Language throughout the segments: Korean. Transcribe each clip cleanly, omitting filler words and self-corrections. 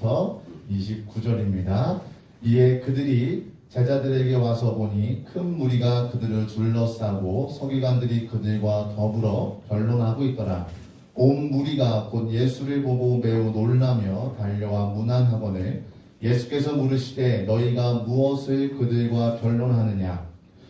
22절부터 29절입니다. 이에 그들이 제자들에게 와서 보니 큰 무리가 그들을 둘러싸고 서기관들이 그들과 더불어 변론하고 있더라. 온 무리가 곧 예수를 보고 매우 놀라며 달려와 문안하거늘 예수께서 물으시되 너희가 무엇을 그들과 변론하느냐.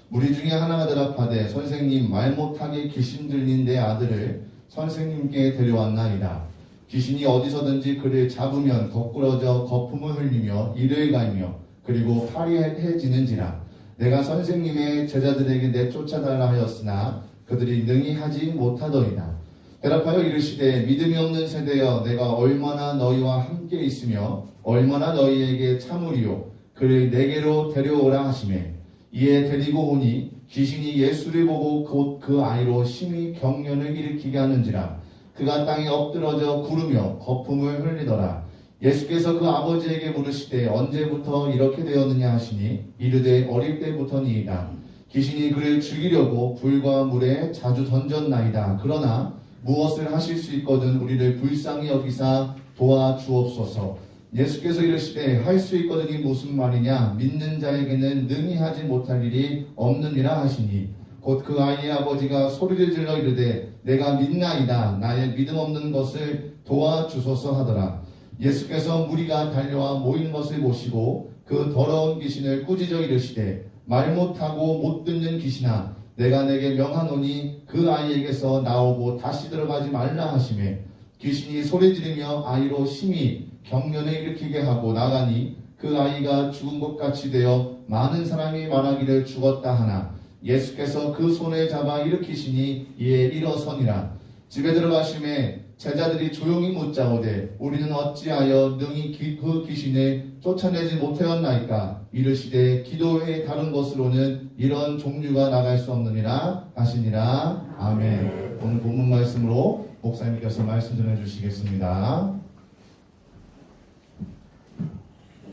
무리 중에 하나가 대답하되 선생님, 말 못하게 귀신 들린 내 아들을 선생님께 데려왔나이다. 귀신이 어디서든지 그를 잡으면 거꾸러져 거품을 흘리며 이를 갈며 그리고 파리해지는지라. 내가 선생님의 제자들에게 내쫓아달라 하였으나 그들이 능히 하지 못하더이다. 대답하여 이르시되 믿음이 없는 세대여, 내가 얼마나 너희와 함께 있으며 얼마나 너희에게 참으리요. 그를 내게로 데려오라 하시매 이에 데리고 오니 귀신이 예수를 보고 곧 그 아이로 심히 경련을 일으키게 하는지라. 그가 땅에 엎드러져 구르며 거품을 흘리더라. 예수께서 그 아버지에게 물으시되 언제부터 이렇게 되었느냐 하시니 이르되 어릴 때부터니이다. 귀신이 그를 죽이려고 불과 물에 자주 던졌나이다. 그러나 무엇을 하실 수 있거든 우리를 불쌍히 여기사 도와주옵소서. 예수께서 이르시되 할 수 있거든이 무슨 말이냐. 믿는 자에게는 능히 하지 못할 일이 없느니라 하시니 곧 그 아이의 아버지가 소리를 질러 이르되 내가 믿나이다. 나의 믿음 없는 것을 도와주소서 하더라. 예수께서 무리가 달려와 모이는 것을 보시고 그 더러운 귀신을 꾸짖어 이르시되 말 못하고 못 듣는 귀신아, 내가 내게 명하노니 그 아이에게서 나오고 다시 들어가지 말라 하시매 귀신이 소리 지르며 아이로 심히 경련을 일으키게 하고 나가니 그 아이가 죽은 것 같이 되어 많은 사람이 말하기를 죽었다 하나 예수께서 그 손을 잡아 일으키시니 이에 일어서니라. 집에 들어가심에 제자들이 조용히 묻자오되 우리는 어찌하여 능히 그 귀신을 쫓아내지 못하였나이까. 이르시되 기도의 다른 것으로는 이런 종류가 나갈 수 없느니라 하시니라. 아멘. 오늘 본문 말씀으로 목사님께서 말씀 전해주시겠습니다.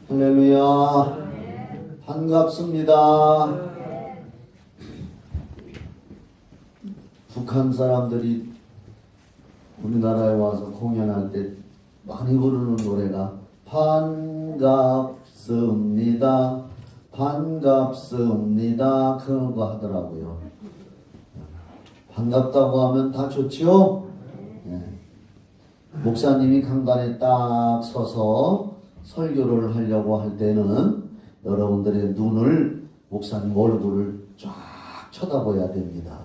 할렐루야. 반갑습니다. 북한 사람들이 우리나라에 와서 공연할 때 많이 부르는 노래가 반갑습니다. 반갑습니다. 그런 거 하더라고요. 반갑다고 하면 다 좋죠? 네. 목사님이 강단에 딱 서서 설교를 하려고 할 때는 여러분들의 눈을 목사님 얼굴을 쫙 쳐다봐야 됩니다.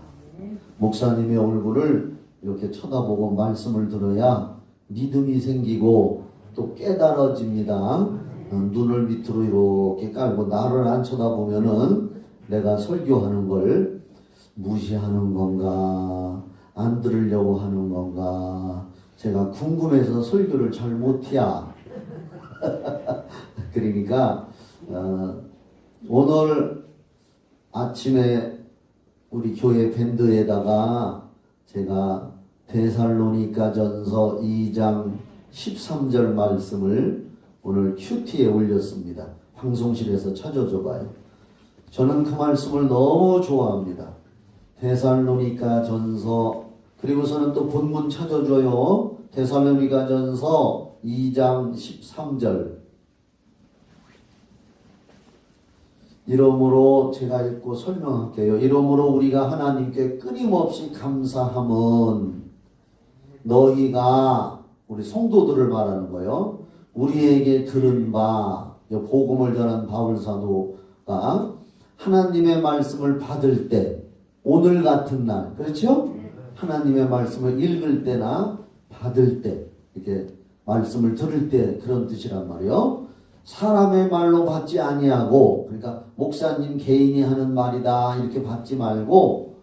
목사님의 얼굴을 이렇게 쳐다보고 말씀을 들어야 믿음이 생기고 또 깨달아집니다. 눈을 밑으로 이렇게 깔고 나를 안 쳐다보면은 내가 설교하는 걸 무시하는 건가, 안 들으려고 하는 건가, 제가 궁금해서 설교를 잘 못해야. 그러니까 오늘 아침에 우리 교회 밴드에다가 제가 데살로니가전서 2장 13절 말씀을 오늘 큐티에 올렸습니다. 방송실에서 찾아줘봐요. 저는 그 말씀을 너무 좋아합니다. 데살로니가전서, 그리고서는 또 본문 찾아줘요. 데살로니가전서 2장 13절. 이러므로 제가 읽고 설명할게요. 이러므로 우리가 하나님께 끊임없이 감사함은 너희가, 우리 성도들을 말하는 거예요. 우리에게 들은 바, 복음을 전한 바울사도가 하나님의 말씀을 받을 때, 오늘 같은 날, 그렇죠? 하나님의 말씀을 읽을 때나 받을 때, 이렇게 말씀을 들을 때 그런 뜻이란 말이에요. 사람의 말로 받지 아니하고, 그러니까 목사님 개인이 하는 말이다 이렇게 받지 말고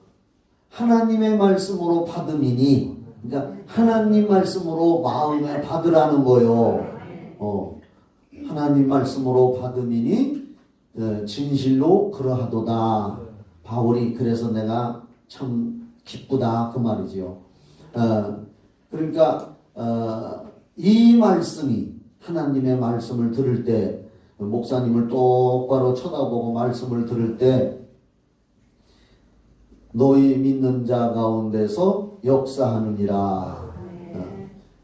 하나님의 말씀으로 받음이니, 그러니까 하나님 말씀으로 마음에 받으라는 거예요. 하나님 말씀으로 받음이니 진실로 그러하도다. 바울이 그래서 내가 참 기쁘다 그 말이지요. 그러니까 이 말씀이, 하나님의 말씀을 들을 때, 목사님을 똑바로 쳐다보고 말씀을 들을 때 너희 믿는 자 가운데서 역사하느니라.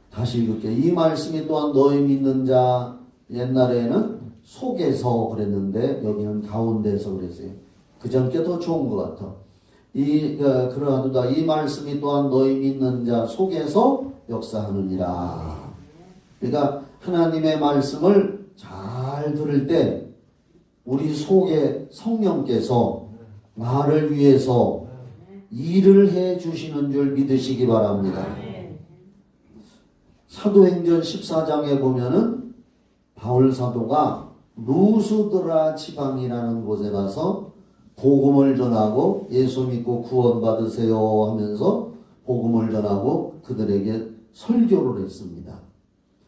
다시 읽을게요. 이 말씀이 또한 너희 믿는 자 옛날에는 속에서 그랬는데 여기는 가운데서 그랬어요. 그전께 더 좋은 것 같아. 그러하도다 이 말씀이 또한 너희 믿는 자 속에서 역사하느니라. 그러니까 하나님의 말씀을 잘 들을 때 우리 속에 성령께서 나를 위해서 일을 해 주시는 줄 믿으시기 바랍니다. 사도행전 14장에 보면은 바울 사도가 루스드라 지방이라는 곳에 가서 복음을 전하고 예수 믿고 구원받으세요 하면서 복음을 전하고 그들에게 설교를 했습니다.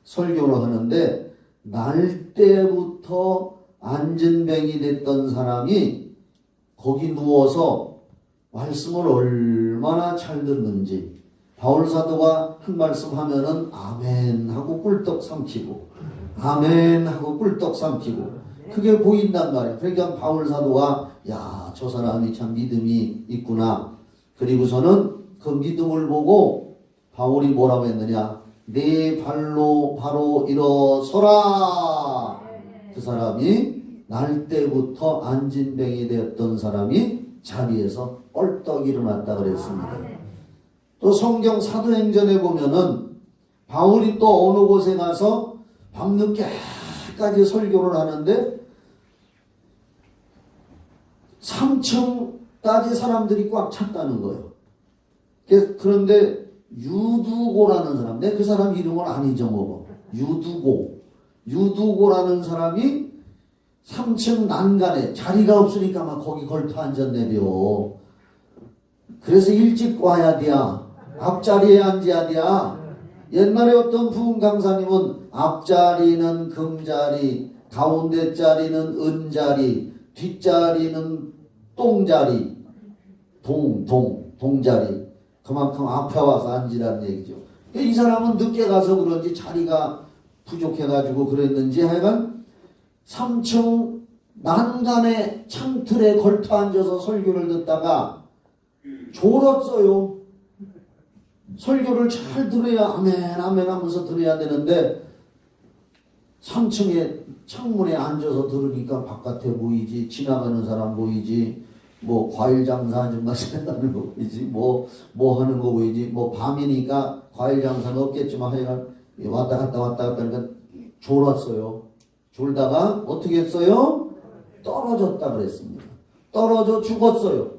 설교를 하는데 날 때부터 안진뱅이 됐던 사람이 거기 누워서 말씀을 얼마나 잘 듣는지 바울 사도가 한 말씀 하면은 아멘 하고 꿀떡 삼키고 아멘 하고 꿀떡 삼키고 그게 보인단 말이에요. 그러니까 바울 사도가 야, 저 사람이 참 믿음이 있구나. 그리고서는 그 믿음을 보고 바울이 뭐라고 했느냐? 내 발로 바로 일어서라. 그 사람이 날 때부터 안진뱅이 되었던 사람이 자리에서 뻘떡 일어났다 그랬습니다. 또 성경 사도행전에 보면은 바울이 또 어느 곳에 가서 밤늦게까지 설교를 하는데 3층까지 사람들이 꽉 찼다는 거예요. 그런데 유두고라는 사람, 내 그 사람 이름을 안 잊어먹어. 유두고라는 사람이 3층 난간에 자리가 없으니까 막 거기 걸터 앉았네요. 그래서 일찍 와야 돼야. 앞자리에 앉아야 돼야. 옛날에 어떤 부흥 강사님은 앞자리는 금자리, 가운데 자리는 은자리, 뒷자리는 똥자리, 동자리. 그만큼 앞에 와서 앉으라는 얘기죠. 이 사람은 늦게 가서 그런지 자리가 부족해가지고 그랬는지 하여간 3층 난간의 창틀에 걸터 앉아서 설교를 듣다가 졸았어요. 설교를 잘 들어야 아멘 하면서 들어야 되는데 3층에 창문에 앉아서 들으니까 바깥에 보이지, 지나가는 사람 보이지, 뭐 과일 장사 아줌마 지나가는 거 보이지, 뭐 하는 거 보이지, 뭐 밤이니까 과일 장사는 없겠지만 하여간 왔다 갔다 하니까 졸았어요. 졸다가 어떻게 했어요? 떨어졌다 그랬습니다. 떨어져 죽었어요.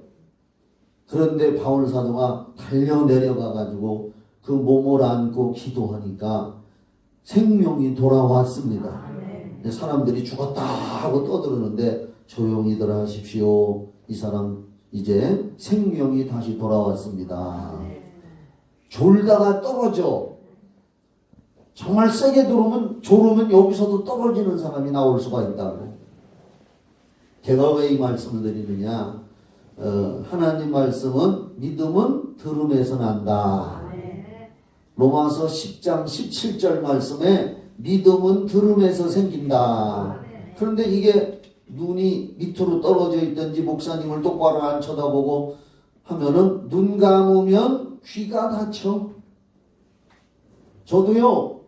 그런데 바울 사도가 달려 내려가 가지고 그 몸을 안고 기도하니까 생명이 돌아왔습니다. 사람들이 죽었다 하고 떠들었는데 조용히들 하십시오. 이 사람 이제 생명이 다시 돌아왔습니다. 졸다가 떨어져. 정말 세게 졸으면 여기서도 떨어지는 사람이 나올 수가 있다고. 제가 왜 이 말씀을 드리느냐? 하나님 말씀은 믿음은 들음에서 난다. 로마서 10장 17절 말씀에 믿음은 들음에서 생긴다. 그런데 이게 눈이 밑으로 떨어져 있든지 목사님을 똑바로 안 쳐다보고 하면은 눈 감으면 귀가 다쳐. 저도요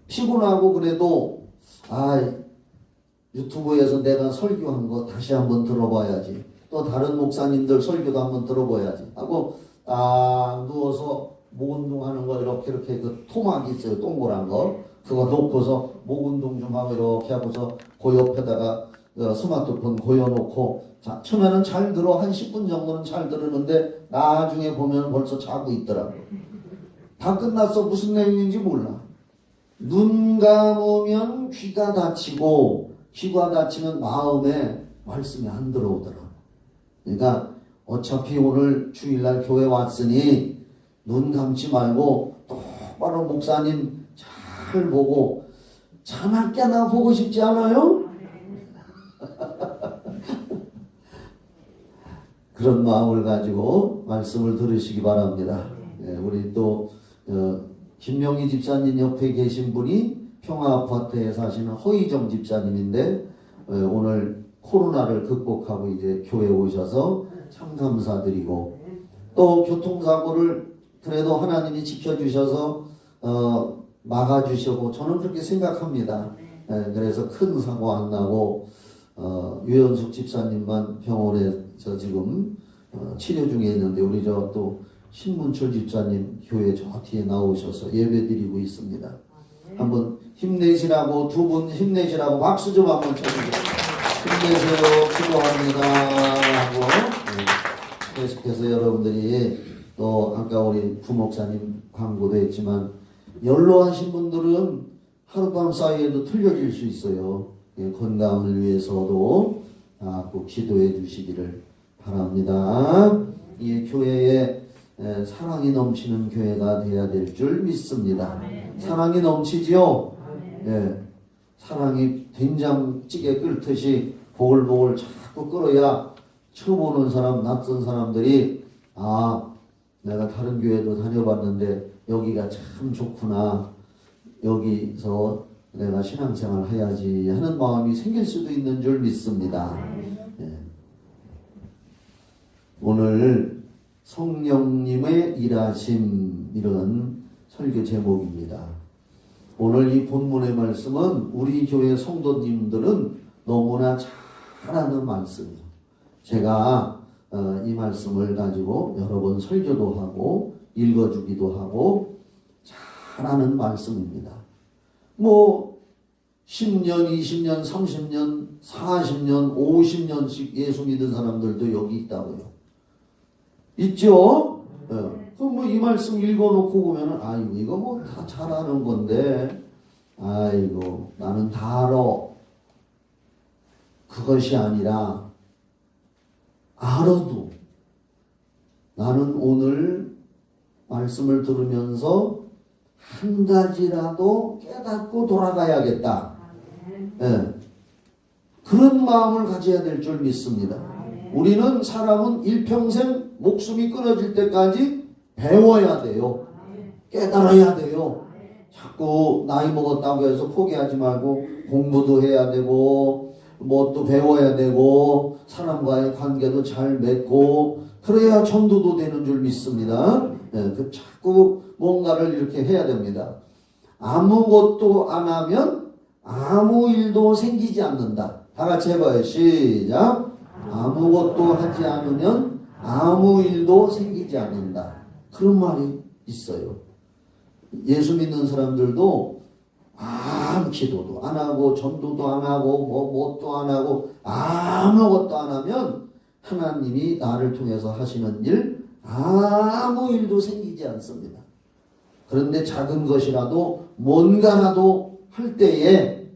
피곤하고 그래도 유튜브에서 내가 설교한 거 다시 한번 들어봐야지. 또 다른 목사님들 설교도 한번 들어봐야지 하고 딱 누워서 목 운동하는 거 이렇게 그 토막이 있어요. 동그란 거. 그거 놓고서 목 운동 좀 하고 이렇게 하고서 그 옆에다가 스마트폰 고여놓고 자, 처음에는 잘 들어. 한 10분 정도는 잘 들었는데 나중에 보면 벌써 자고 있더라고. 다 끝났어. 무슨 내용인지 몰라. 눈 감으면 귀가 다치고 귀가 다치면 마음에 말씀이 안 들어오더라. 그러니까 어차피 오늘 주일날 교회 왔으니 눈 감지 말고 똑바로 목사님 잘 보고 자나깨나 보고 싶지 않아요? 그런 마음을 가지고 말씀을 들으시기 바랍니다. 우리 또 김명희 집사님 옆에 계신 분이 평화아파트에 사시는 허희정 집사님인데 오늘 코로나를 극복하고 이제 교회에 오셔서 참 감사드리고 또 교통사고를 그래도 하나님이 지켜주셔서 막아주시고 저는 그렇게 생각합니다. 그래서 큰 사고 안 나고 유현숙 집사님만 병원에서 지금 치료 중에 있는데 우리 저 또 신문철 집사님 교회 저 뒤에 나오셔서 예배드리고 있습니다. 한번 힘내시라고 두 분 힘내시라고 박수 좀 한번 쳐주세요. 힘내세요. 기도합니다. 하고 계속해서 여러분들이 또 아까 우리 부목사님 광고도 했지만 연로하신 분들은 하룻밤 사이에도 틀려질 수 있어요. 건강을 위해서도 꼭 기도해 주시기를 바랍니다. 이 교회에 사랑이 넘치는 교회가 되어야 될 줄 믿습니다. 사랑이 넘치지요? 예, 사랑이 된장찌개 끓듯이 보글보글 자꾸 끓어야 처음 오는 사람, 낯선 사람들이 내가 다른 교회도 다녀봤는데 여기가 참 좋구나. 여기서 내가 신앙생활 해야지 하는 마음이 생길 수도 있는 줄 믿습니다. 예. 오늘 성령님의 일하심 이런 설교 제목입니다. 오늘 이 본문의 말씀은 우리 교회 성도님들은 너무나 잘 아는 말씀이에요. 제가 이 말씀을 가지고 여러 번 설교도 하고 읽어주기도 하고 잘 아는 말씀입니다. 10년, 20년, 30년, 40년, 50년씩 예수 믿은 사람들도 여기 있다고요. 있죠? 그럼 이 말씀 읽어놓고 보면은 이거 다 잘 아는 건데 나는 다 알아. 그것이 아니라 알아도 나는 오늘 말씀을 들으면서 한 가지라도 깨닫고 돌아가야겠다. 그런 마음을 가져야 될 줄 믿습니다. 우리는 사람은 일평생 목숨이 끊어질 때까지 배워야 돼요. 깨달아야 돼요. 자꾸 나이 먹었다고 해서 포기하지 말고 공부도 해야 되고 또 배워야 되고 사람과의 관계도 잘 맺고 그래야 전도도 되는 줄 믿습니다. 자꾸 뭔가를 이렇게 해야 됩니다. 아무것도 안 하면 아무 일도 생기지 않는다. 다 같이 해봐요. 시작. 아무것도 하지 않으면 아무 일도 생기지 않는다. 그런 말이 있어요. 예수 믿는 사람들도 아무 기도도 안 하고 전도도 안 하고 뭣도 안 하고 아무것도 안 하면 하나님이 나를 통해서 하시는 일 아무 일도 생기지 않습니다. 그런데 작은 것이라도 뭔가라도 할 때에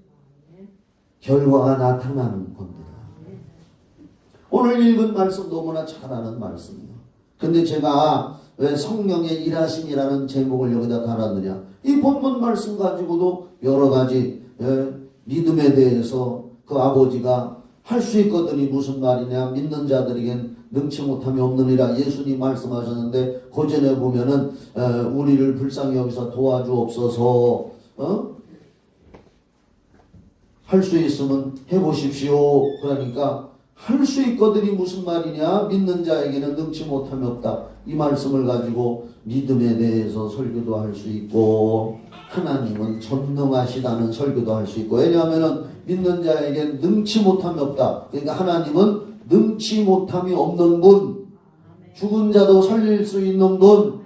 결과가 나타나는 겁니다. 오늘 읽은 말씀 너무나 잘 아는 말씀이에요. 근데 제가 왜 성령의 일하심이라는 제목을 여기다 달았느냐. 이 본문 말씀 가지고도 여러 가지 믿음에 대해서 그 아버지가 할 수 있거든이 무슨 말이냐. 믿는 자들에겐 능치 못함이 없느니라 예수님 말씀하셨는데 고전에 보면은 우리를 불쌍히 여기서 도와주옵소서. 할 수 있으면 해보십시오. 그러니까 할 수 있거든이 무슨 말이냐. 믿는 자에게는 능치 못함이 없다. 이 말씀을 가지고 믿음에 대해서 설교도 할 수 있고 하나님은 전능하시다는 설교도 할 수 있고 왜냐하면 믿는 자에게 능치 못함이 없다. 그러니까 하나님은 능치 못함이 없는 분, 죽은 자도 살릴 수 있는 분,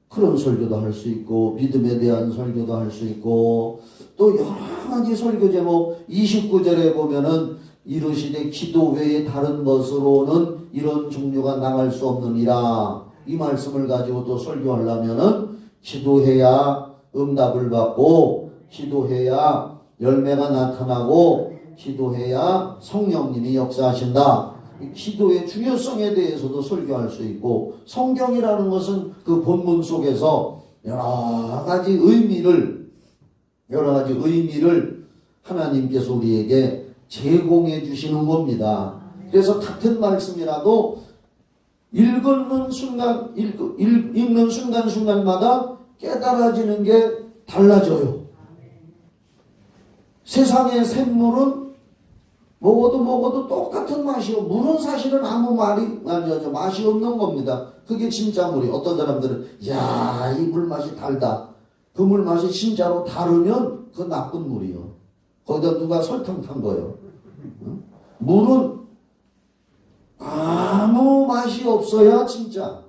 그런 설교도 할 수 있고 믿음에 대한 설교도 할 수 있고 또 여러 가지 설교 제목 29절에 보면은 이르시되 기도 외에 다른 것으로는 이런 종류가 나갈 수 없느니라. 이 말씀을 가지고 또 설교하려면은 기도해야 응답을 받고 기도해야 열매가 나타나고 기도해야 성령님이 역사하신다. 기도의 중요성에 대해서도 설교할 수 있고 성경이라는 것은 그 본문 속에서 여러 가지 의미를 하나님께서 우리에게 제공해 주시는 겁니다. 그래서 같은 말씀이라도 읽는 순간마다 깨달아지는 게 달라져요. 세상의 샘물은 먹어도 똑같은 맛이요. 물은 사실은 아무 맛이 없는 겁니다. 그게 진짜 물이. 어떤 사람들은 이 물맛이 달다. 그 물 맛이 진짜로 다르면 그 나쁜 물이요. 거기다 누가 설탕 탄 거예요. 물은 아무 맛이 없어야 진짜.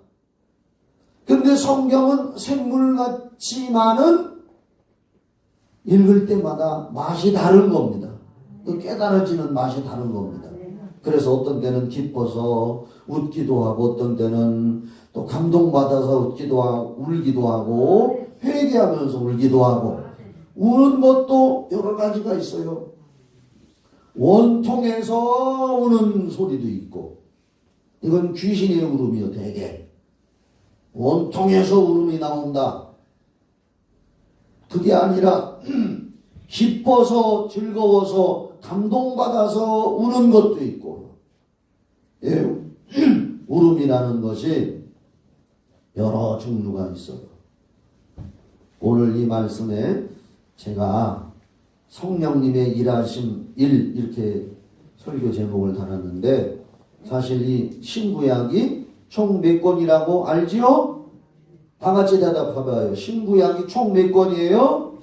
근데 성경은 생물 같지만은 읽을 때마다 맛이 다른 겁니다. 그 깨달아지는 맛이 다른 겁니다. 그래서 어떤 때는 기뻐서 웃기도 하고, 어떤 때는 또 감동받아서 웃기도 하고, 울기도 하고, 회개하면서 울기도 하고, 우는 것도 여러 가지가 있어요. 원통에서 우는 소리도 있고, 이건 귀신의 울음이요, 대개. 원통에서 울음이 나온다. 그게 아니라 기뻐서 즐거워서 감동받아서 우는 것도 있고, 예, 울음이라는 것이 여러 종류가 있어요. 오늘 이 말씀에 제가 성령님의 일하심 일 이렇게 설교 제목을 달았는데, 사실 이 신구약이 총 몇 권이라고 알지요? 다 같이 대답해봐요. 신구약이 총 몇 권이에요?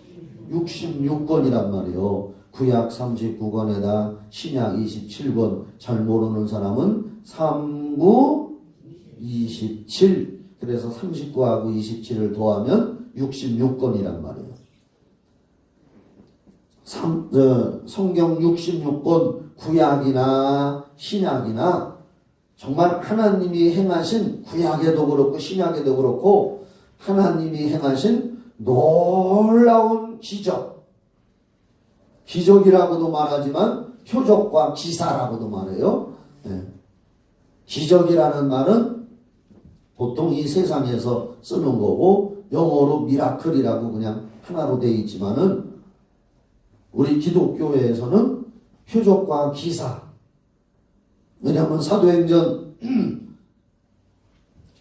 66권이란 말이에요. 구약 39권에다 신약 27권. 잘 모르는 사람은 39, 27. 그래서 39하고 27을 더하면 66권이란 말이에요. 성경 66권, 구약이나 신약이나 정말 하나님이 행하신, 구약에도 그렇고 신약에도 그렇고 하나님이 행하신 놀라운 기적, 기적이라고도 말하지만 표적과 기사라고도 말해요. 네. 기적이라는 말은 보통 이 세상에서 쓰는 거고, 영어로 미라클이라고 그냥 하나로 되어 있지만은 우리 기독교에서는 표적과 기사. 왜냐하면 사도행전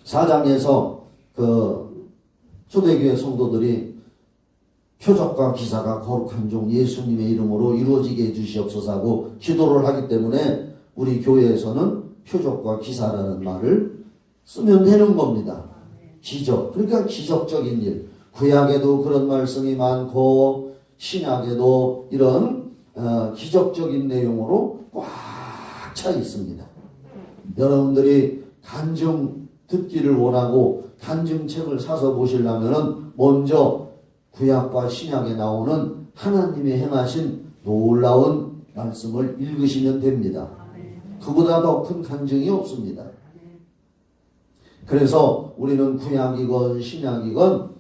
4장에서 그 초대교회 성도들이 표적과 기사가 거룩한 종 예수님의 이름으로 이루어지게 해주시옵소서 하고 기도를 하기 때문에 우리 교회에서는 표적과 기사라는 말을 쓰면 되는 겁니다. 기적. 그러니까 기적적인 일. 구약에도 그런 말씀이 많고 신약에도 이런 기적적인 내용으로 꽉 차 있습니다. 여러분들이 간증 듣기를 원하고 간증책을 사서 보시려면 먼저 구약과 신약에 나오는 하나님의 행하신 놀라운 말씀을 읽으시면 됩니다. 그보다 더 큰 간증이 없습니다. 그래서 우리는 구약이건 신약이건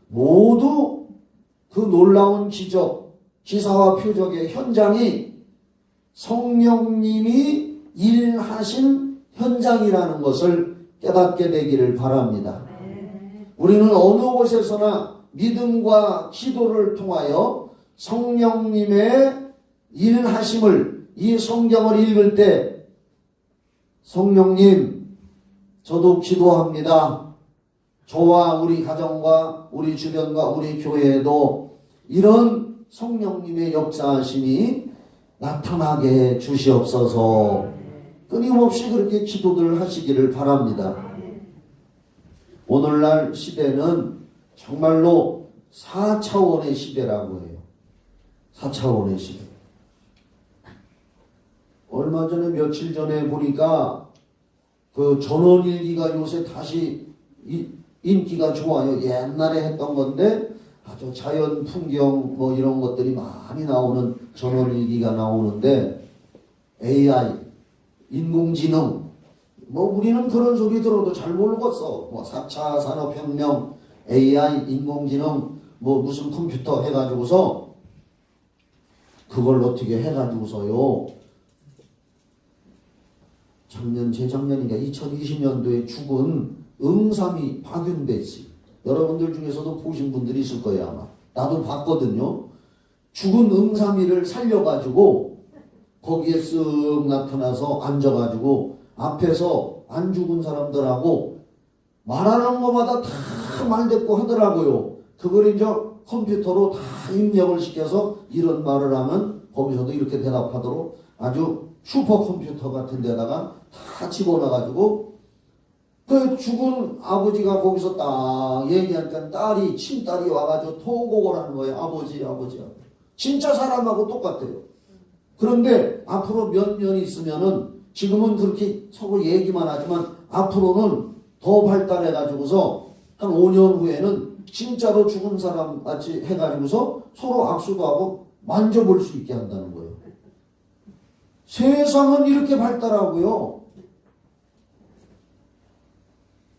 모두 그 놀라운 기적, 기사와 표적의 현장이 성령님이 일하신 현장이라는 것을 깨닫게 되기를 바랍니다. 우리는 어느 곳에서나 믿음과 기도를 통하여 성령님의 일하심을, 이 성경을 읽을 때 성령님, 저도 기도합니다. 저와 우리 가정과 우리 주변과 우리 교회에도 이런 성령님의 역사하심이 나타나게 해 주시옵소서. 끊임없이 그렇게 기도들 하시기를 바랍니다. 오늘날 시대는 정말로 4차원의 시대라고 해요. 4차원의 시대. 얼마 전에 며칠 전에 보니까 그 전원일기가 요새 다시 인기가 좋아요. 옛날에 했던 건데 아주 자연 풍경 뭐 이런 것들이 많이 나오는 전원일기가 나오는데, AI 인공지능, 뭐 우리는 그런 소리 들어도 잘 모르겠어. 뭐 4차 산업혁명, AI 인공지능, 뭐 무슨 컴퓨터 해가지고서 그걸 어떻게 해가지고서요, 재작년인가 2020년도에 죽은 응삼이 박윤배 씨, 여러분들 중에서도 보신 분들이 있을 거예요 아마. 나도 봤거든요. 죽은 응삼이를 살려가지고 거기에 쓱 나타나서 앉아가지고 앞에서 안 죽은 사람들하고 말하는 것마다 다 말대꾸 하더라고요. 그걸 이제 컴퓨터로 다 입력을 시켜서 이런 말을 하면 거기서도 이렇게 대답하도록 아주 슈퍼컴퓨터 같은 데다가 다 집어넣어가지고 그 죽은 아버지가 거기서 딱 얘기하니까 딸이, 친딸이 와가지고 토곡을 하는 거예요. 아버지, 아버지. 진짜 사람하고 똑같아요. 그런데 앞으로 몇 년 있으면은, 지금은 그렇게 서로 얘기만 하지만 앞으로는 더 발달해가지고서 한 5년 후에는 진짜로 죽은 사람 같이 해가지고서 서로 악수도 하고 만져볼 수 있게 한다는 거예요. 세상은 이렇게 발달하고요.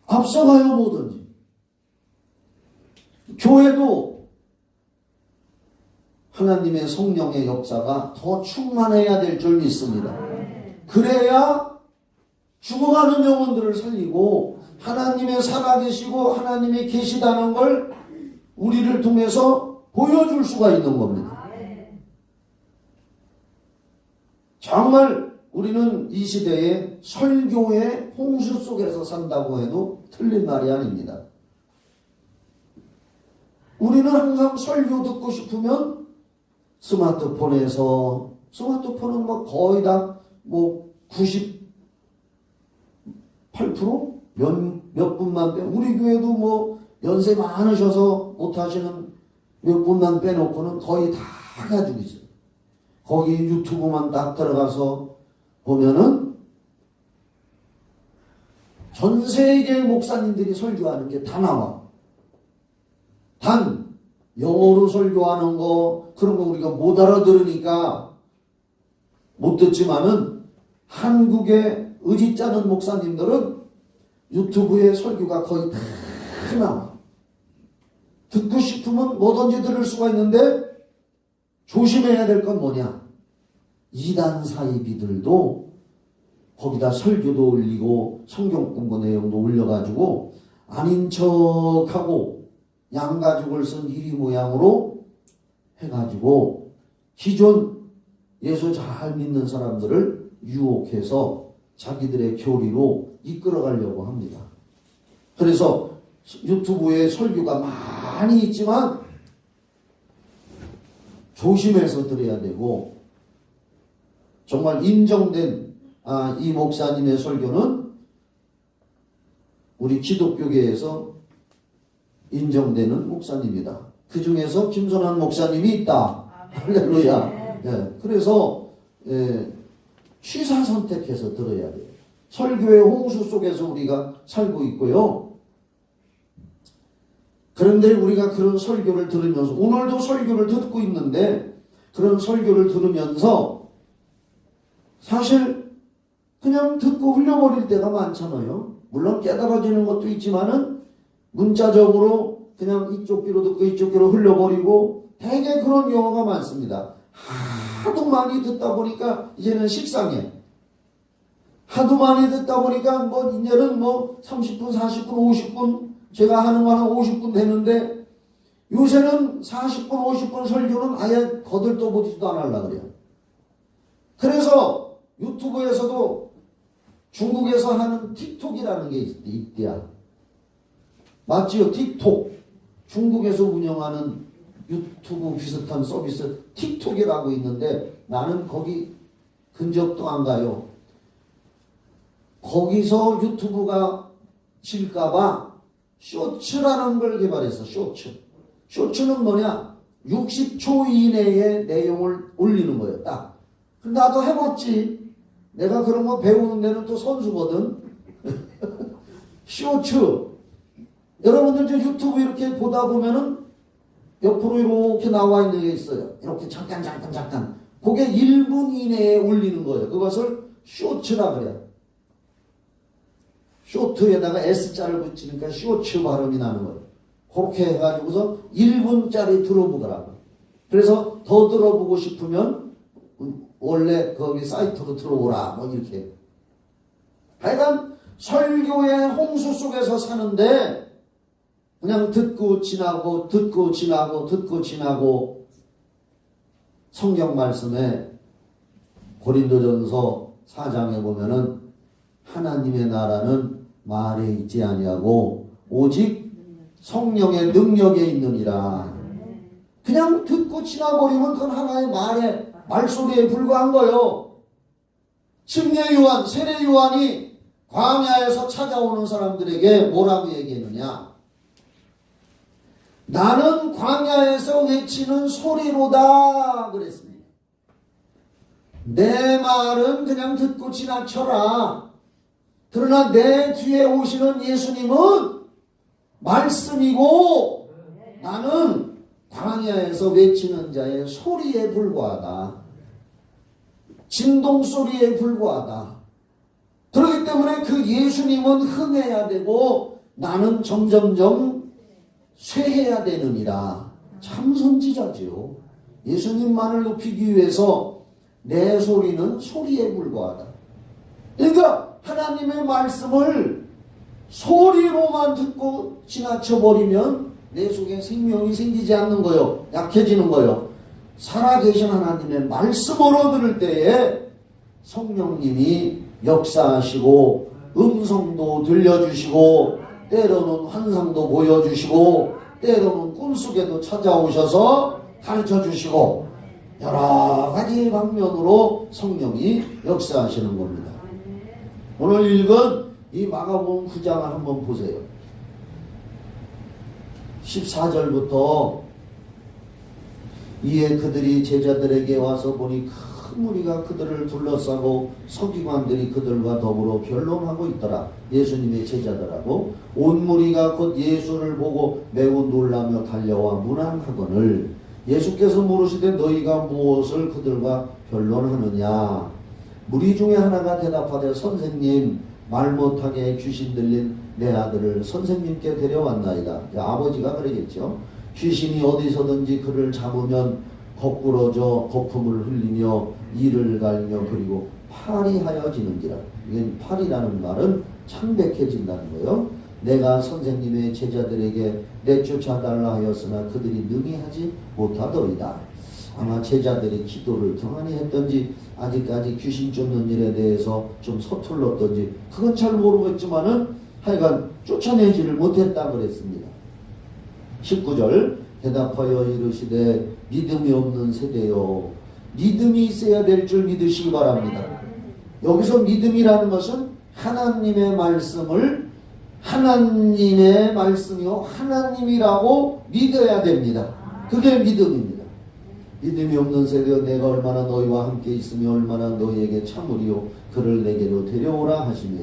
앞서가요, 뭐든지. 교회도 하나님의 성령의 역사가 더 충만해야 될 줄 믿습니다. 그래야 죽어가는 영혼들을 살리고 하나님의 살아계시고 하나님이 계시다는 걸 우리를 통해서 보여줄 수가 있는 겁니다. 정말 우리는 이 시대에 설교의 홍수 속에서 산다고 해도 틀린 말이 아닙니다. 우리는 항상 설교 듣고 싶으면 스마트폰에서, 스마트폰은 뭐 거의 다 뭐 98%? 몇 분만 빼, 우리 교회도 뭐 연세 많으셔서 못하시는 몇 분만 빼놓고는 거의 다 가지고 있어요. 거기 유튜브만 딱 들어가서 보면은 전 세계 목사님들이 설교하는 게 다 나와. 단 영어로 설교하는 거 그런 거 우리가 못 알아들으니까 못 듣지만은 한국의 의지 짜는 목사님들은 유튜브에 설교가 거의 다 나와. 듣고 싶으면 뭐든지 들을 수가 있는데 조심해야 될 건 뭐냐? 이단 사이비들도 거기다 설교도 올리고 성경 공부 내용도 올려가지고 아닌 척하고 양가죽을 쓴 이리 모양으로 해가지고 기존 예수 잘 믿는 사람들을 유혹해서 자기들의 교리로 이끌어가려고 합니다. 그래서 유튜브에 설교가 많이 있지만 조심해서 들어야 되고, 정말 인정된 이 목사님의 설교는 우리 기독교계에서 인정되는 목사님이다. 그 중에서 김선한 목사님이 있다. 할렐루야. 예, 그래서 취사 선택해서 들어야 돼요. 설교의 홍수 속에서 우리가 살고 있고요. 그런데 우리가 그런 설교를 들으면서, 오늘도 설교를 듣고 있는데 그런 설교를 들으면서 사실 그냥 듣고 흘려버릴 때가 많잖아요. 물론 깨달아지는 것도 있지만은 문자적으로 그냥 이쪽 귀로 듣고 이쪽 귀로 흘려버리고 되게 그런 경우가 많습니다. 하도 많이 듣다 보니까 이제는 식상해. 하도 많이 듣다 보니까 뭐 이제는 뭐 30분, 40분, 50분 제가 하는 거 한 50분 되는데 요새는 40분, 50분 설교는 아예 거들떠보지도 안 하려고 그래요. 그래서 유튜브에서도 중국에서 하는 틱톡이라는 게 있대요. 맞지요? 틱톡. 중국에서 운영하는 유튜브 비슷한 서비스 틱톡이라고 있는데 나는 거기 근접도 안 가요. 거기서 유튜브가 질까봐 쇼츠라는 걸 개발했어. 쇼츠. 쇼츠는 뭐냐? 60초 이내의 내용을 올리는 거예요. 딱. 나도 해봤지. 내가 그런 거 배우는 데는 또 선수거든. 쇼츠. 여러분들 저 유튜브 이렇게 보다 보면은 옆으로 이렇게 나와 있는 게 있어요. 이렇게 잠깐. 그게 1분 이내에 올리는 거예요. 그것을 쇼츠라 그래요. 쇼트에다가 S자를 붙이니까 쇼츠 발음이 나는 거예요. 그렇게 해가지고서 1분짜리 들어보더라고요. 그래서 더 들어보고 싶으면 원래 거기 사이트로 들어오라 뭐 이렇게. 하여간 설교의 홍수 속에서 사는데 그냥 듣고 지나고 성경 말씀에 고린도전서 4장에 보면은 하나님의 나라는 말에 있지 아니하고 오직 성령의 능력에 있느니라. 그냥 듣고 지나버리면 그건 하나의 말소리에 불과한 거예요. 침례 요한, 세례 요한이 광야에서 찾아오는 사람들에게 뭐라고 얘기했느냐? 나는 광야에서 외치는 소리로다 그랬습니다. 내 말은 그냥 듣고 지나쳐라. 그러나 내 뒤에 오시는 예수님은 말씀이고 나는 광야에서 외치는 자의 소리에 불과하다. 진동 소리에 불과하다. 그렇기 때문에 그 예수님은 흥해야 되고 나는 점점점 쇠해야 되느니라. 참 선지자지요. 예수님만을 높이기 위해서 내 소리는 소리에 불과하다. 그러니까 하나님의 말씀을 소리로만 듣고 지나쳐버리면 내 속에 생명이 생기지 않는 거요. 약해지는 거요. 살아계신 하나님의 말씀으로 들을 때에 성령님이 역사하시고 음성도 들려주시고 때로는 환상도 보여주시고 때로는 꿈속에도 찾아오셔서 가르쳐주시고 여러 가지 방면으로 성령이 역사하시는 겁니다. 오늘 읽은 이 마가복음 9장을 한번 보세요. 14절부터 이에 그들이 제자들에게 와서 보니 큰 무리가 그들을 둘러싸고 서기관들이 그들과 더불어 변론하고 있더라. 예수님의 제자들하고 온 무리가 곧 예수를 보고 매우 놀라며 달려와 문안하거늘 예수께서 물으시되 너희가 무엇을 그들과 변론하느냐? 무리 중에 하나가 대답하되 선생님 말 못하게 귀신 들린 내 아들을 선생님께 데려왔나이다. 아버지가 그러겠죠. 귀신이 어디서든지 그를 잡으면 거꾸러져 거품을 흘리며 이를 갈며 그리고 파리하여지는지라. 이게 파리라는 말은 창백해진다는 거예요. 내가 선생님의 제자들에게 내쫓아달라 하였으나 그들이 능히 하지 못하더이다. 아마 제자들이 기도를 경한히 했던지 아직까지 귀신 쫓는 일에 대해서 좀 서툴렀던지 그건 잘 모르겠지만은 하여간 쫓아내지를 못했다 그랬습니다. 19절 대답하여 이르시되 믿음이 없는 세대요. 믿음이 있어야 될 줄 믿으시기 바랍니다. 여기서 믿음이라는 것은 하나님의 말씀을 하나님의 말씀이요 하나님이라고 믿어야 됩니다. 그게 믿음입니다. 믿음이 없는 세대여 내가 얼마나 너희와 함께 있으며 얼마나 너희에게 참으리요 그를 내게로 데려오라 하시며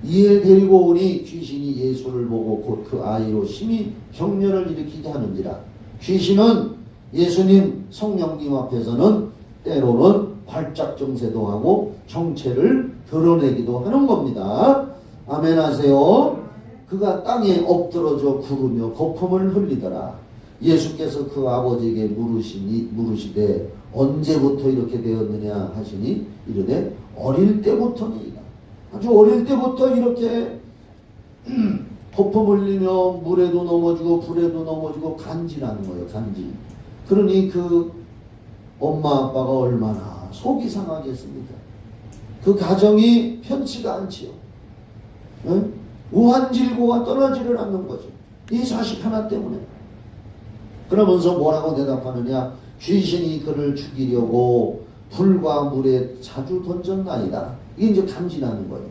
이에 데리고 오니 귀신이 예수를 보고 곧 그 아이로 심히 격려를 일으키게 하는지라. 귀신은 예수님 성령님 앞에서는 때로는 발작 정세도 하고 정체를 드러내기도 하는 겁니다. 아멘 하세요. 그가 땅에 엎드러져 구르며 거품을 흘리더라. 예수께서 그 아버지에게 물으시되 언제부터 이렇게 되었느냐 하시니 이르되 어릴 때부터니이다. 아주 어릴 때부터 이렇게 거품 흘리며 물에도 넘어지고 불에도 넘어지고 간질하는 거예요. 간질. 그러니 그 엄마 아빠가 얼마나 속이 상하겠습니까? 그 가정이 편치가 않지요. 응? 우한질고가 떠나지를 않는 거죠. 이 자식 하나 때문에. 그러면서 뭐라고 대답하느냐? 귀신이 그를 죽이려고 불과 물에 자주 던졌나이다. 이게 이제 간지나는 거예요.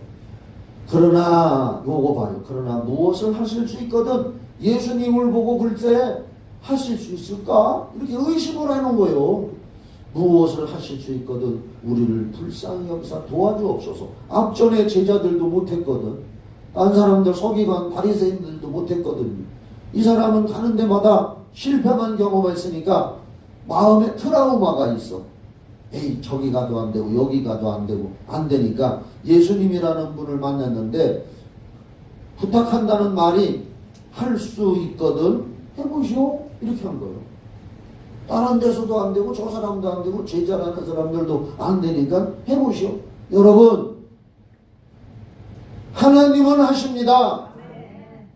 그러나 요거 봐요. 그러나 무엇을 하실 수 있거든 예수님을 보고 글쎄 하실 수 있을까? 이렇게 의심을 하는 거예요. 무엇을 하실 수 있거든 우리를 불쌍히 여기사 도와주옵소서. 앞전에 제자들도 못했거든. 딴 사람들 서기관 바리새인들도 못했거든. 이 사람은 가는 데마다 실패만 경험했으니까 마음에 트라우마가 있어. 에이 저기 가도 안 되고 여기 가도 안 되고 안 되니까 예수님이라는 분을 만났는데 부탁한다는 말이 할 수 있거든 해보시오 이렇게 한 거예요. 다른 데서도 안 되고 저 사람도 안 되고 제자라는 사람들도 안 되니까 해보시오. 여러분 하나님은 하십니다.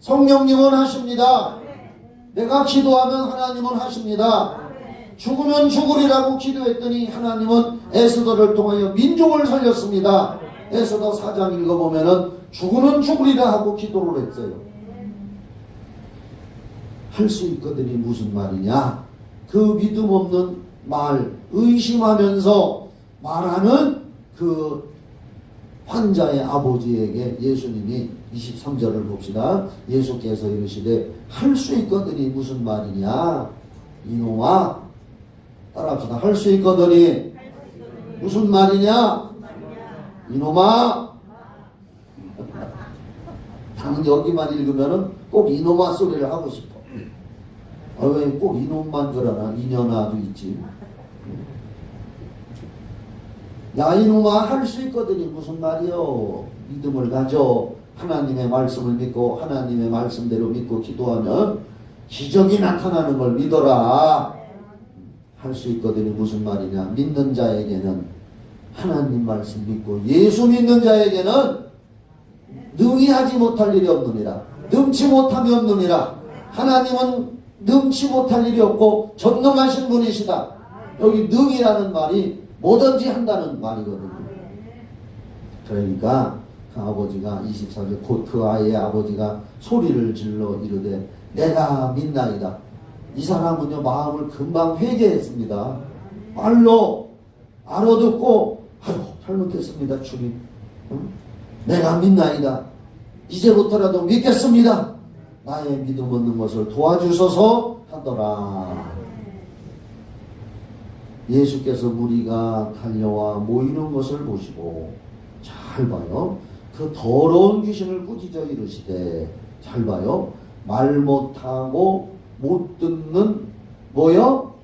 성령님은 하십니다. 내가 기도하면 하나님은 하십니다. 죽으면 죽으리라고 기도했더니 하나님은 에스더를 통하여 민족을 살렸습니다. 에스더 4장 읽어보면은 죽으면 죽으리라 하고 기도를 했어요. 할 수 있거든이 무슨 말이냐? 그 믿음 없는 말, 의심하면서 말하는 그 환자의 아버지에게 예수님이 23절을 봅시다. 예수께서 이르시되 할 수 있거든이 무슨 말이냐? 이놈아, 따라합시다. 할 수 있거든이 무슨 말이냐? 이놈아. 나는 여기만 읽으면은 꼭 이놈아 소리를 하고 싶어. 왜 꼭 이놈만 그러나? 이년아도 있지. 야, 이놈아, 할 수 있거든이 무슨 말이요? 믿음을 가져. 하나님의 말씀을 믿고 하나님의 말씀대로 믿고 기도하면 기적이 나타나는 걸 믿어라. 할 수 있거든이 무슨 말이냐? 믿는 자에게는, 하나님 말씀 믿고 예수 믿는 자에게는 능히 하지 못할 일이 없느니라. 능치 못함이 없느니라. 하나님은 능치 못할 일이 없고 전능하신 분이시다. 여기 능이라는 말이 뭐든지 한다는 말이거든요. 그러니까 그 아버지가 24절 곧 그 아이의 아버지가 소리를 질러 이르되 내가 믿나이다. 이 사람은요 마음을 금방 회개했습니다. 말로 알아듣고 아이고 잘못했습니다 주님. 내가 믿나이다. 이제부터라도 믿겠습니다. 나의 믿음 없는 것을 도와주소서 하더라. 예수께서 무리가 달려와 모이는 것을 보시고, 잘 봐요. 그 더러운 귀신을 꾸짖어 이르시되, 잘 봐요. 말 못하고 못 듣는 뭐요?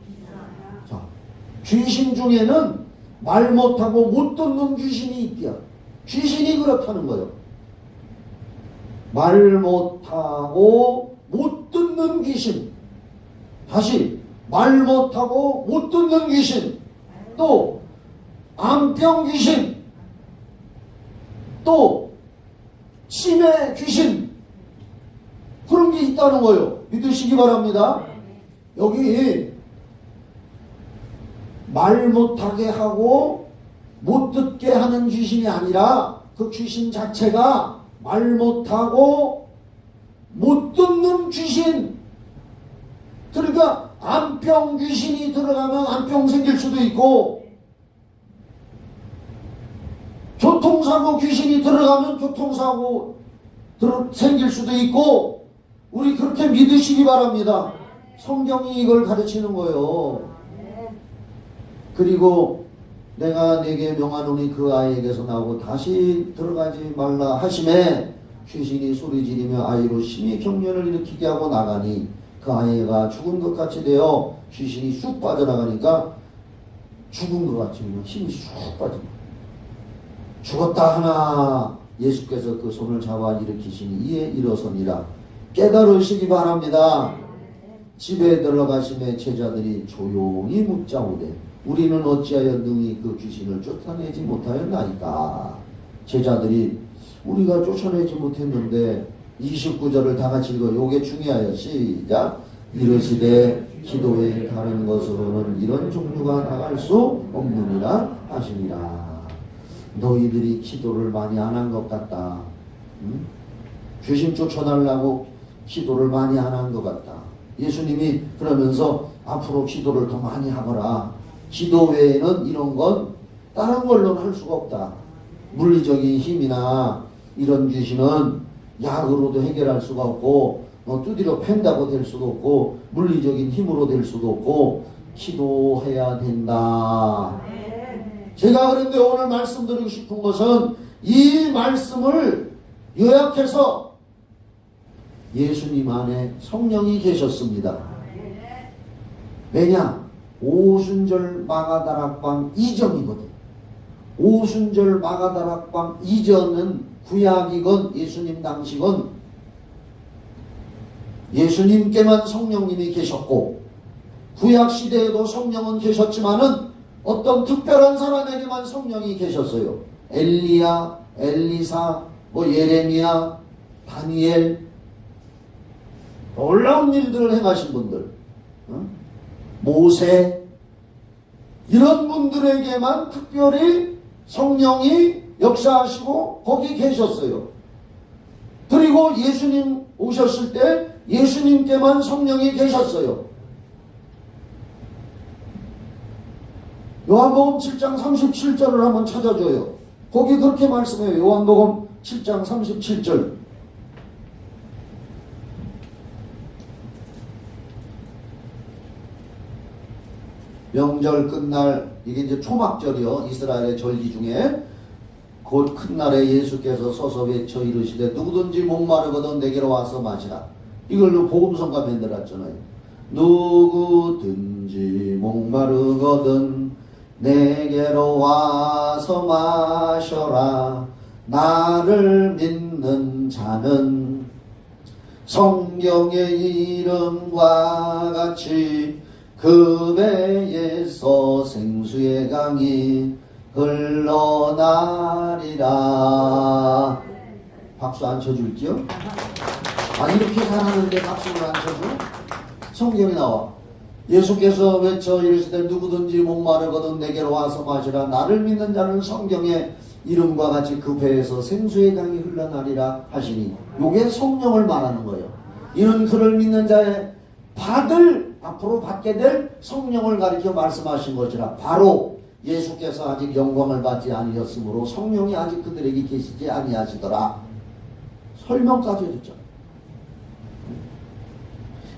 자, 귀신 중에는 말 못하고 못 듣는 귀신이 있대요. 귀신이 그렇다는 거예요. 말 못하고 못 듣는 귀신. 다시 말 못하고 못 듣는 귀신, 또 암병 귀신, 또 치매 귀신, 그런 게 있다는 거예요. 믿으시기 바랍니다. 여기 말 못하게 하고 못 듣게 하는 귀신이 아니라 그 귀신 자체가 말 못하고 못 듣는 귀신. 그러니까 암병 귀신이 들어가면 암병 생길 수도 있고, 교통사고 귀신이 들어가면 교통사고 생길 수도 있고, 우리 그렇게 믿으시기 바랍니다. 성경이 이걸 가르치는 거예요. 그리고 내가 네게 명하노니 그 아이에게서 나오고 다시 들어가지 말라 하심에 귀신이 소리지르며 아이로 심히 경련을 일으키게 하고 나가니 그 아이가 죽은 것 같이 되어 귀신이 쑥 빠져나가니까 죽은 것 같이 힘이 쑥 빠집니다. 죽었다 하나 예수께서 그 손을 잡아 일으키시니 이에 일어서니라. 깨달으시기 바랍니다. 집에 들어가심에 제자들이 조용히 묻자오되 우리는 어찌하여 능히 그 귀신을 쫓아내지 못하였나이까. 제자들이 우리가 쫓아내지 못했는데 29절을 다 같이 읽어. 요게 중요해요. 시작. 이르시되 기도에 다른 것으로는 이런 종류가 나갈 수 없느니라 하시니라. 너희들이 기도를 많이 안 한 것 같다. 응? 귀신 쫓아내려고 기도를 많이 안 한 것 같다. 예수님이 그러면서 앞으로 기도를 더 많이 하거라. 기도 외에는 이런 건 다른 걸로는 할 수가 없다. 물리적인 힘이나 이런 귀신은 약으로도 해결할 수가 없고, 두드려 팬다고 될 수도 없고, 물리적인 힘으로 될 수도 없고, 기도해야 된다. 제가 그런데 오늘 말씀드리고 싶은 것은 이 말씀을 요약해서 예수님 안에 성령이 계셨습니다. 왜냐? 오순절 마가다락방 이전이거든. 오순절 마가다락방 이전은 구약이건 예수님 당시건 예수님께만 성령님이 계셨고, 구약 시대에도 성령은 계셨지만은 어떤 특별한 사람에게만 성령이 계셨어요. 엘리야, 엘리사, 예레미야, 다니엘, 놀라운 일들을 행하신 분들, 모세, 이런 분들에게만 특별히 성령이 역사하시고 거기 계셨어요. 그리고 예수님 오셨을 때 예수님께만 성령이 계셨어요. 요한복음 7장 37절을 한번 찾아줘요. 거기 그렇게 말씀해요. 요한복음 7장 37절. 명절 끝날, 이게 이제 초막절이요. 이스라엘의 절기 중에 곧 큰 날에 예수께서 서서 외쳐 이르시되 누구든지 목마르거든 내게로 와서 마시라. 이걸로 복음성가 만들었잖아요. 누구든지 목마르거든 내게로 와서 마셔라. 나를 믿는 자는 성경의 이름과 같이 그 배에서 생수의 강이 흘러나리라. 박수 안 쳐줄게요? 이렇게 잘하는데 박수를 안 쳐줘? 성경에 나와. 예수께서 외쳐 이르시되 누구든지 목마르거든 내게로 와서 마시라. 나를 믿는 자는 성경의 이름과 같이 그 배에서 생수의 강이 흘러나리라 하시니, 요게 성령을 말하는 거예요. 이는 그를 믿는 자의 앞으로 받게 될 성령을 가리켜 말씀하신 것이라. 바로 예수께서 아직 영광을 받지 아니었으므로 성령이 아직 그들에게 계시지 아니하시더라. 설명까지 해줬죠.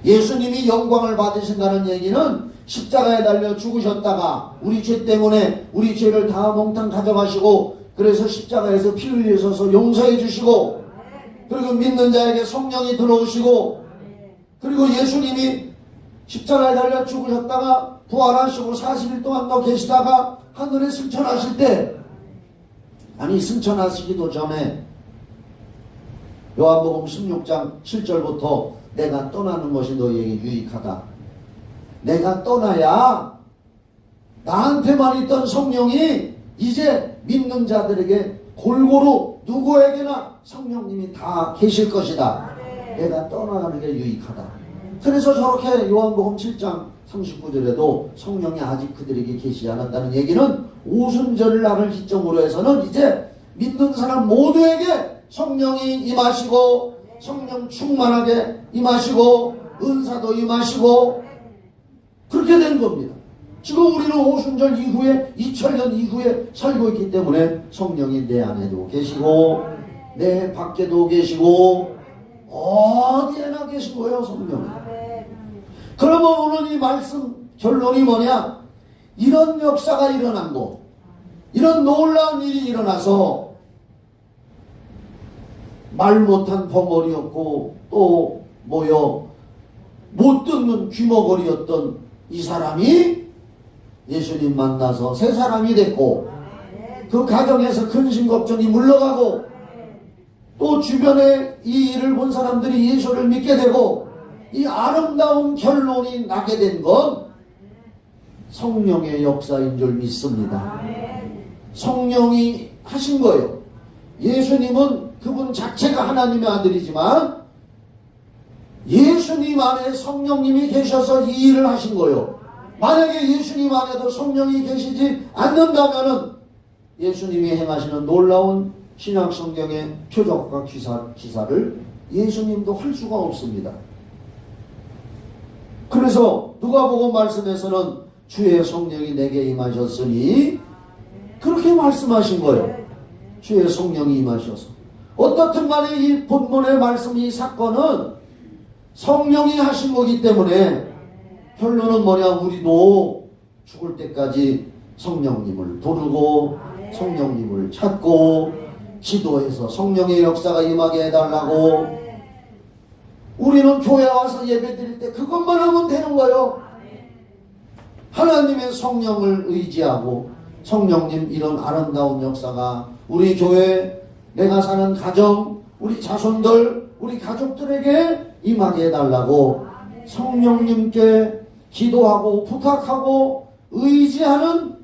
예수님이 영광을 받으신다는 얘기는 십자가에 달려 죽으셨다가 우리 죄 때문에 우리 죄를 다 몽땅 가져가시고, 그래서 십자가에서 피 흘리셔서 용서해 주시고, 그리고 믿는 자에게 성령이 들어오시고, 그리고 예수님이 십자가에 달려 죽으셨다가 부활하시고 40일 동안 더 계시다가 하늘에 승천하실 때, 승천하시기도 전에 요한복음 16장 7절부터 내가 떠나는 것이 너희에게 유익하다. 내가 떠나야 나한테만 있던 성령이 이제 믿는 자들에게 골고루 누구에게나 성령님이 다 계실 것이다. 내가 떠나가는 게 유익하다. 그래서 저렇게 요한복음 7장 39절에도 성령이 아직 그들에게 계시지 않았다는 얘기는 오순절 날을 기점으로 해서는 이제 믿는 사람 모두에게 성령이 임하시고, 성령 충만하게 임하시고, 은사도 임하시고, 그렇게 된 겁니다. 지금 우리는 오순절 이후에 2000년 이후에 살고 있기 때문에 성령이 내 안에도 계시고 내 밖에도 계시고 어디에나 계신 거예요, 성령이. 그러면 오늘 이 말씀 결론이 뭐냐? 이런 역사가 일어난 거, 이런 놀라운 일이 일어나서 말 못한 벙어리였고 또 못 듣는 귀머거리였던 이 사람이 예수님 만나서 새 사람이 됐고, 그 가정에서 근심 걱정이 물러가고, 또 주변에 이 일을 본 사람들이 예수를 믿게 되고, 이 아름다운 결론이 나게 된 건 성령의 역사인 줄 믿습니다. 성령이 하신 거예요. 예수님은 그분 자체가 하나님의 아들이지만 예수님 안에 성령님이 계셔서 이 일을 하신 거예요. 만약에 예수님 안에도 성령이 계시지 않는다면은 예수님이 행하시는 놀라운 신약 성경의 표적과 기사를 예수님도 할 수가 없습니다. 그래서 누가복음 말씀에서는 주의 성령이 내게 임하셨으니 그렇게 말씀하신 거예요. 주의 성령이 임하셔서. 어떻든 간에 이 본문의 말씀, 이 사건은 성령이 하신 거기 때문에 결론은 뭐냐? 우리도 죽을 때까지 성령님을 부르고 성령님을 찾고 기도해서 성령의 역사가 임하게 해달라고, 우리는 교회 와서 예배 드릴 때 그것만 하면 되는 거예요. 하나님의 성령을 의지하고 성령님 이런 아름다운 역사가 우리 교회, 내가 사는 가정, 우리 자손들, 우리 가족들에게 임하게 해달라고 성령님께 기도하고 부탁하고 의지하는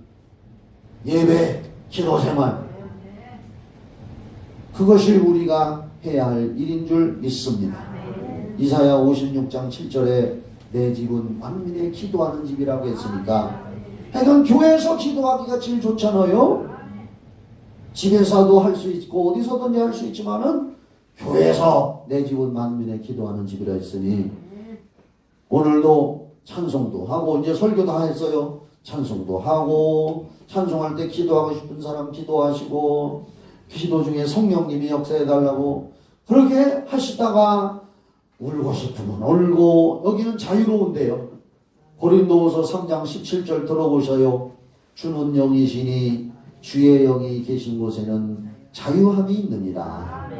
예배, 기도생활, 그것이 우리가 해야 할 일인 줄 믿습니다. 이사야 56장 7절에 내 집은 만민의 기도하는 집이라고 했으니까, 하여간 교회에서 기도하기가 제일 좋잖아요. 집에서도 할 수 있고 어디서든지 할 수 있지만은 교회에서 내 집은 만민의 기도하는 집이라 했으니, 오늘도 찬송도 하고 이제 설교도 다 했어요. 찬송도 하고, 찬송할 때 기도하고 싶은 사람 기도하시고, 기도 중에 성령님이 역사해달라고 그렇게 하시다가 울고 싶으면 울고, 여기는 자유로운데요. 고린도후서 3장 17절 들어보셔요. 주는 영이시니 주의 영이 계신 곳에는 자유함이 있느니라.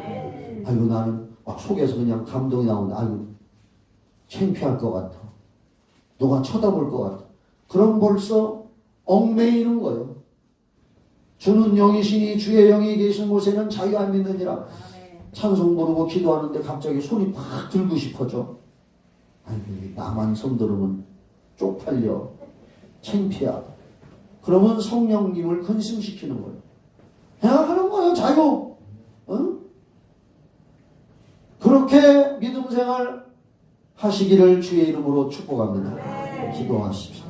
아이고, 나는 막 속에서 그냥 감동이 나오는데, 아이고, 창피할 것 같아. 누가 쳐다볼 것 같아. 그럼 벌써 얽매이는 거예요. 주는 영이시니 주의 영이 계신 곳에는 자유함이 있느니라. 찬송 부르고 기도하는데 갑자기 손이 팍 들고 싶어져. 아이고, 나만 손 들으면 쪽팔려. 창피하다. 그러면 성령님을 근심시키는 거예요. 그냥 하는 거예요. 자유. 응? 그렇게 믿음 생활 하시기를 주의 이름으로 축복합니다. 기도하십시오.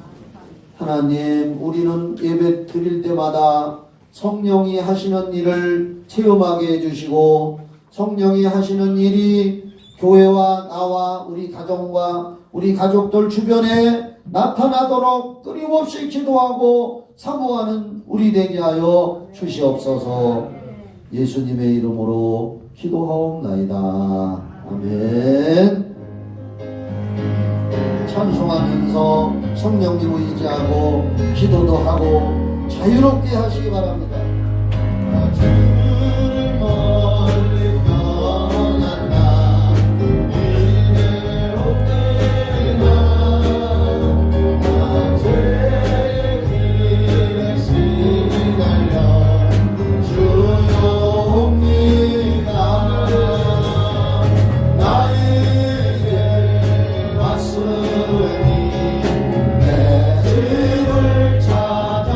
하나님, 우리는 예배 드릴 때마다 성령이 하시는 일을 체험하게 해주시고, 성령이 하시는 일이 교회와 나와 우리 가정과 우리 가족들 주변에 나타나도록 끊임없이 기도하고 사모하는 우리 되게 하여 주시옵소서. 예수님의 이름으로 기도하옵나이다. 아멘. 찬송하면서 성령님을 의지하고 기도도 하고 자유롭게 하시기 바랍니다. 주를 멀리 떠났나 이외롭게 나 죄의 길에 시달려 주옵니다. 나에게 왔으니 내 집을 찾아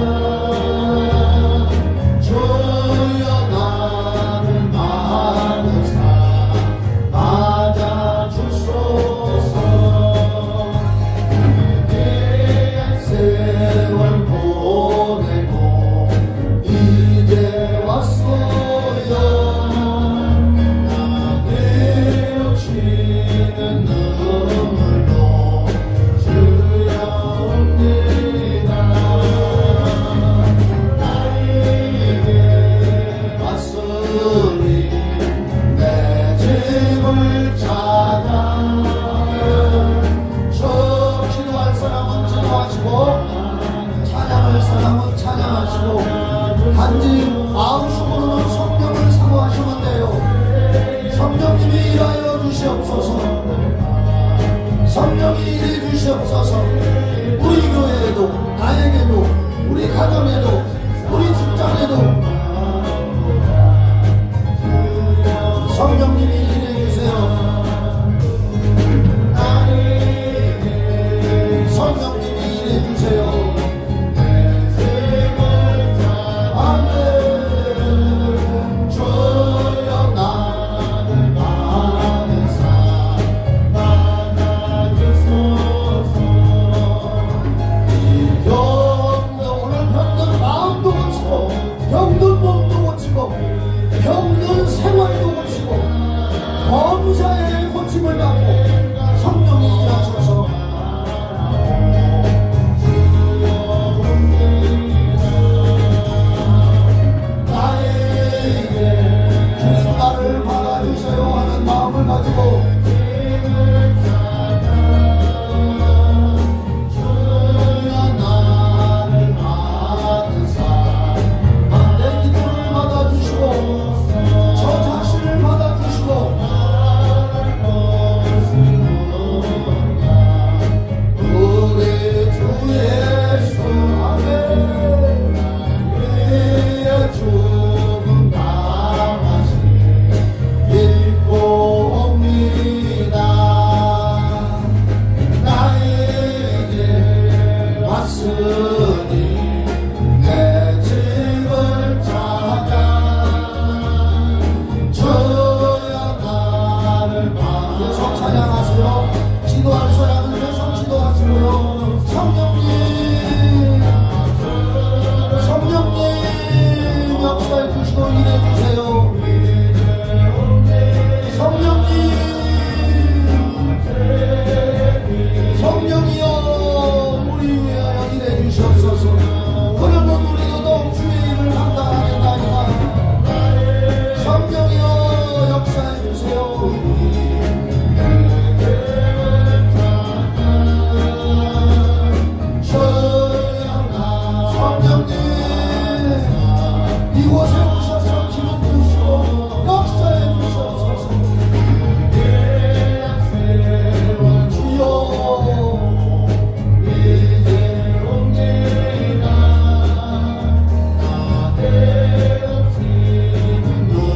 이곳에 오셔서 기름 부으시고 역사해 주시옵소서.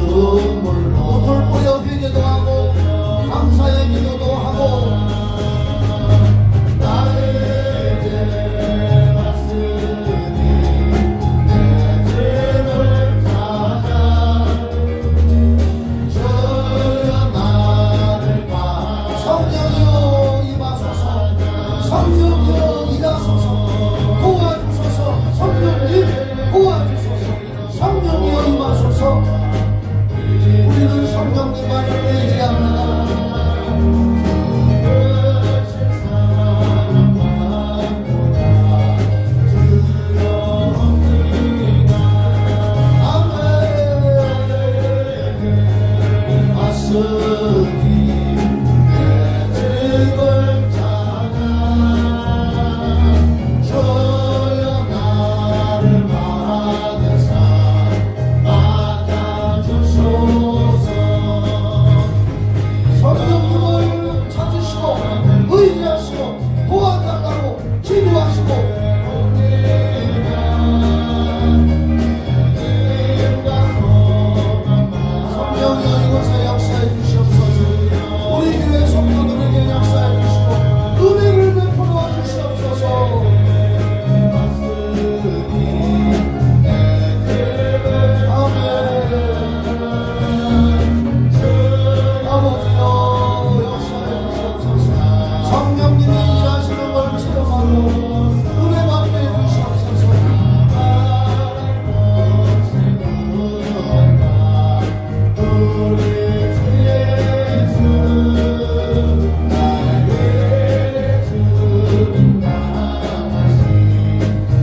눈물 뿌려 회개도 하고 감사의 기도도 하고 성령이여 임하소서. 성령이여 일하소서. 도와주소서. 성령님 도와주소서. 성령이여 임하소서. 우리는 성령님만을 의지합니다. 아멘. 아스니 성령님을 찾으시고 의지하시고 도와달라고 기도하시고 성령이여 이곳에 역사해 주시옵소서. 우리 교회 성도들에게 역사해 주시고 은혜를 베풀어 주시옵소서. 성령님이 일하시는 걸 체험하고 은혜 받게 해주시옵소서.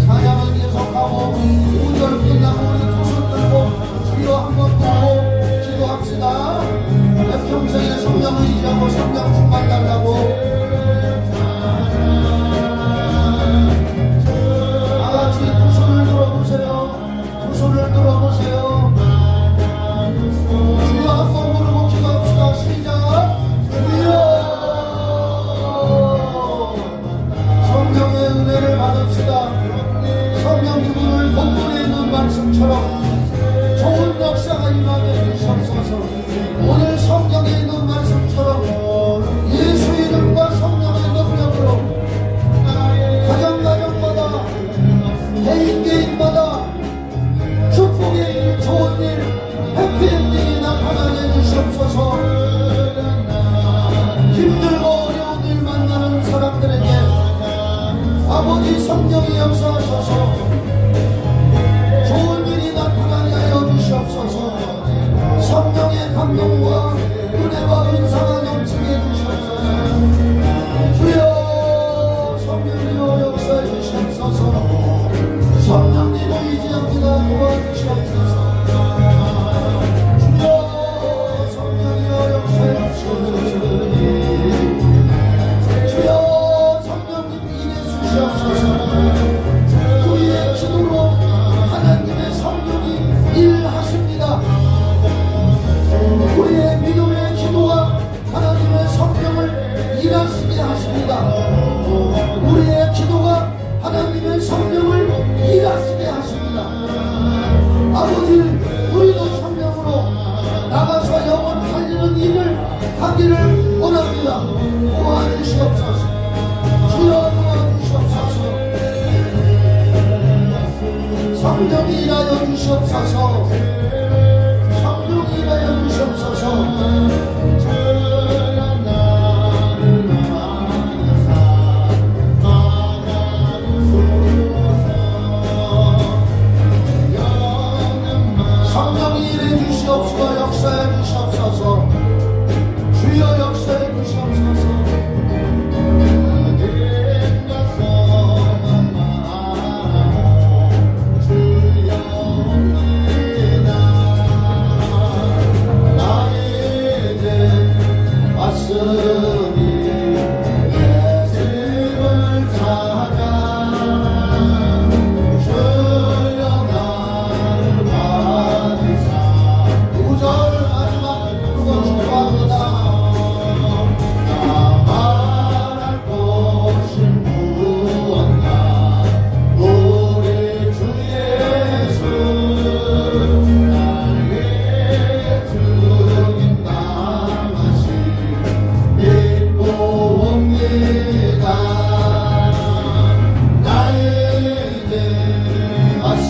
찬양은 계속하고 5절 끝나고 우리 두 손 들고 주여 한번 보고 기도합시다. 내 평생에 성령을 의지하고 성령 충만 달라고. 다같이 두 손을 들어보세요. 두 손을 들어보세요. 주여 한번 부르고 기도합시다. 시작. 주여. 성령의 은혜를 받읍시다. 성령 그분을 본문에 있는 말씀처럼 좋은 역사가 임하게 주시옵소서. 오늘 성경에 있는 말씀처럼 예수 이름과 성령의 능력으로 가정마다 개인마다 축복의 일, 좋은 일, 해피엔딩이 나타나게 주시옵소서. 힘들고 어려운 일 만나는 사람들에게 아버지 성령이 역사하셔서 좋은 일이 나타나게 하여 주시옵소서. 성령의 감동과 은혜와 은사가 넘치게 주시옵소서. 주여 성령이여 역사해 주시옵소서. 성령님을 의지합니다. 도와주시옵소서. 주여 성령이여 역사해 주시옵소서. 주여 성령님 일해 주시옵소서. 우리의 기도로 하나님의 성령이 일하십니다. 우리의 믿음의 기도가 하나님의 성령을 일하시게 하십니다. 우리의 기도가 하나님의 성령을 일하시게 하십니다. 아버지 우리도 성령으로 나가서 영혼 살리는 일을 하기를 원합니다. 도와주시옵소서. 주여 도와주시옵소서. 성령이 일하여 주시옵소서. 성령이 일하여 주시옵소서. 성령이 일해 주시옵소서. 역사해 주시옵소서. 주여 역사해 주시옵소서.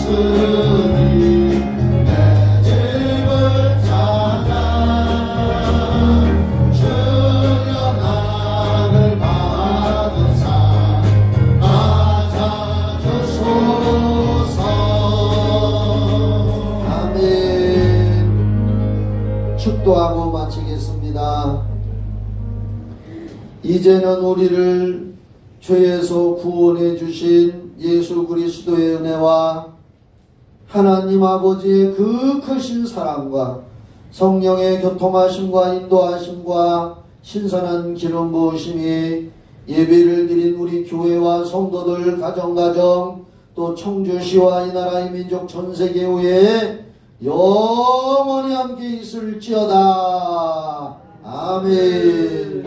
왔으니 내 집을 찾아 주여 나를 받으사 맞아주소서. 아멘. 축도하고 마치겠습니다. 이제는 우리를 죄에서 구원해 주신 예수 그리스도의 은혜와 하나님 아버지의 그 크신 사랑과 성령의 교통하심과 인도하심과 신선한 기름 부으심이 예배를 드린 우리 교회와 성도들 가정가정 또 청주시와 이 나라의 민족 전세계에 영원히 함께 있을지어다. 아멘.